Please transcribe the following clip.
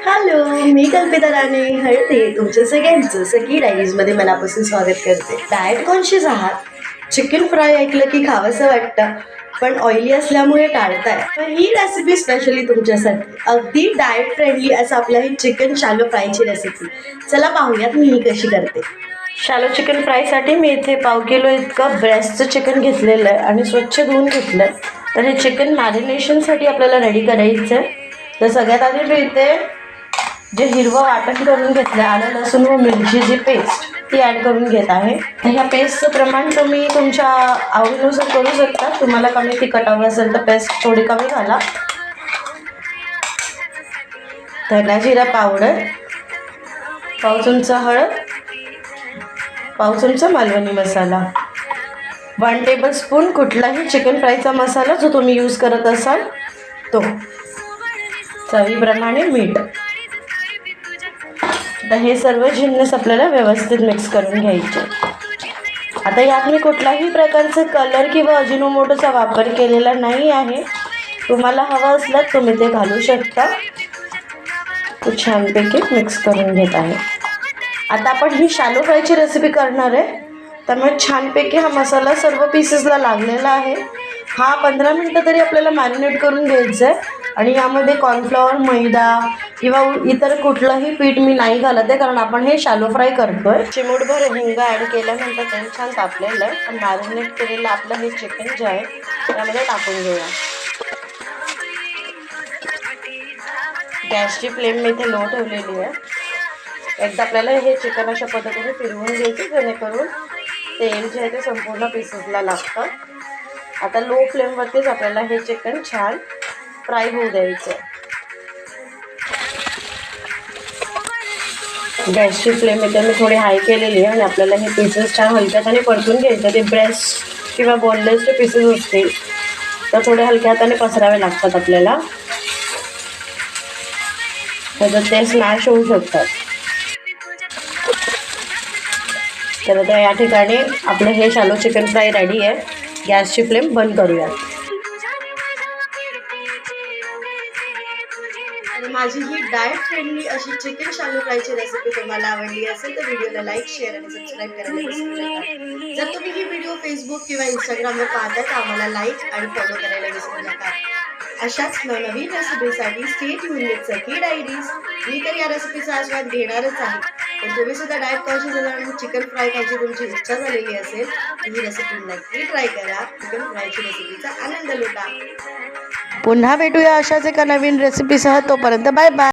Hello, मी कल्पिता राणे हळदे तुमच्या सगळ्यांचं सखी डायरीजमध्ये मनापासून स्वागत करते. डाएट कॉन्शियस आहात? चिकन फ्राय ऐकलं की खावंसं वाटतं, पण ऑइली असल्यामुळे टाळताय. तर ही रेसिपी स्पेशली तुमच्यासाठी अगदी डाएट फ्रेंडली असं आपल्या ही चिकन शालो फ्रायची रेसिपी. चला पाहूयात मी ही कशी करते. शालो चिकन फ्रायसाठी मी इथे 1/2 किलो इतकं ब्रेस्टचं चिकन घेतलेलं आहे आणि स्वच्छ धुवून घेतलं. तर हे चिकन मॅरिनेशनसाठी आपल्याला रेडी करायचं आहे. तर सगळ्यात आधी मी इथे जे हिरवं वाटण करून घेतलं, आलं लसूण व मिरचीची पेस्ट ती ॲड करून घेत आहे. ह्या पेस्टचं प्रमाण तुम्ही तुमच्या आवडीनुसार करू शकता. तुम्हाला कमी तिखट हवं असेल तर पेस्ट थोडी कमी घाला. धना जिरा पावडर, 1 चमचा हळद, 1 चमचा मालवणी मसाला, 1 टेबलस्पून कुठलाही चिकन फ्रायचा मसाला जो तुम्ही यूज करत असाल तो, चवीप्रमाणे मीठ. आता हे सर्व जिन्नस आपल्याला व्यवस्थित मिक्स करून घ्यायचे. आता यात मी कुठल्याही प्रकारचे कलर किंवा अजिनोमोटोचा वापर केलेला नाही आहे. तुम्हाला हवं असलं तुम्ही ते घालू शकता. तो छानपैकी मिक्स करून घेत आहे. आता आपण ही शालो फ्रायची रेसिपी करणार आहे, त्यामुळे छानपैकी हा मसाला सर्व पीसेसला लागलेला आहे. हा 15 मिनटं तरी आपल्याला मॅरिनेट करून घ्यायचं आहे. आणि यामध्ये कॉर्नफ्लॉवर, मैदा किंवा इतर कुठलंही पीठ मी नाही घालत आहे, कारण आपण हे शालो फ्राय करतोय. चिमूटभर हिंग ॲड केल्यानंतर तेल छान तापलेलं आहे. पण मॅरिनेट केलेलं आपलं हे चिकन जे आहे त्यामध्ये टाकून घेऊया. गॅसची फ्लेम मी इथे लो ठेवलेली आहे. एकदा आपल्याला हे चिकन अशा पद्धतीने फिरवून घ्यायचे, जेणेकरून तेल जे आहे ते संपूर्ण पीसेसला लागतं. आता लो फ्लेमवरतीच आपल्याला हे चिकन छान फ्राय होऊ द्यायचं. गॅसची फ्लेम इथे मी थोडी हाय केलेली आहे आणि आपल्याला हे पीसेस छान हलक्या हाताने परतून घ्यायचे. ते ब्रेस्ट किंवा बोनलेसचे पीसेस असतील तर थोडे हलक्या हाताने पसरावे लागतात आपल्याला, त्याच्यात ते स्मॅश होऊ शकतात. तर आता या ठिकाणी आपलं हे शालो चिकन फ्राय रेडी आहे. गॅसची फ्लेम बंद करूया. आणि माझी ही डाएट फ्रेंडली अशी चिकन शालो फ्रायची रेसिपी तुम्हाला आवडली असेल तर व्हिडिओला लाईक, शेअर आणि सबस्क्राईब करायला विसरू नका. जर तुम्ही ही व्हिडिओ फेसबुक किंवा इंस्टाग्रामवर पाहताय तर आम्हाला लाईक आणि फॉलो करायला विसरू नका. अशाच नवनवीन रेसिपीसाठी stay tuned with Sakhi Diaries. मी तर या रेसिपीचा आस्वाद घेणारच आहे, पण तुम्ही सुद्धा डाएट कॉन्शियस आणि चिकन फ्राय खायची तुमची इच्छा झालेली असेल तर ही रेसिपी नक्की ट्राय करा. चिकन फ्रायची रेसिपीचा आनंद लुटा. पुन्हा भेटूया अशाच एका नवीन रेसिपीसह. तोपर्यंत बाय बाय.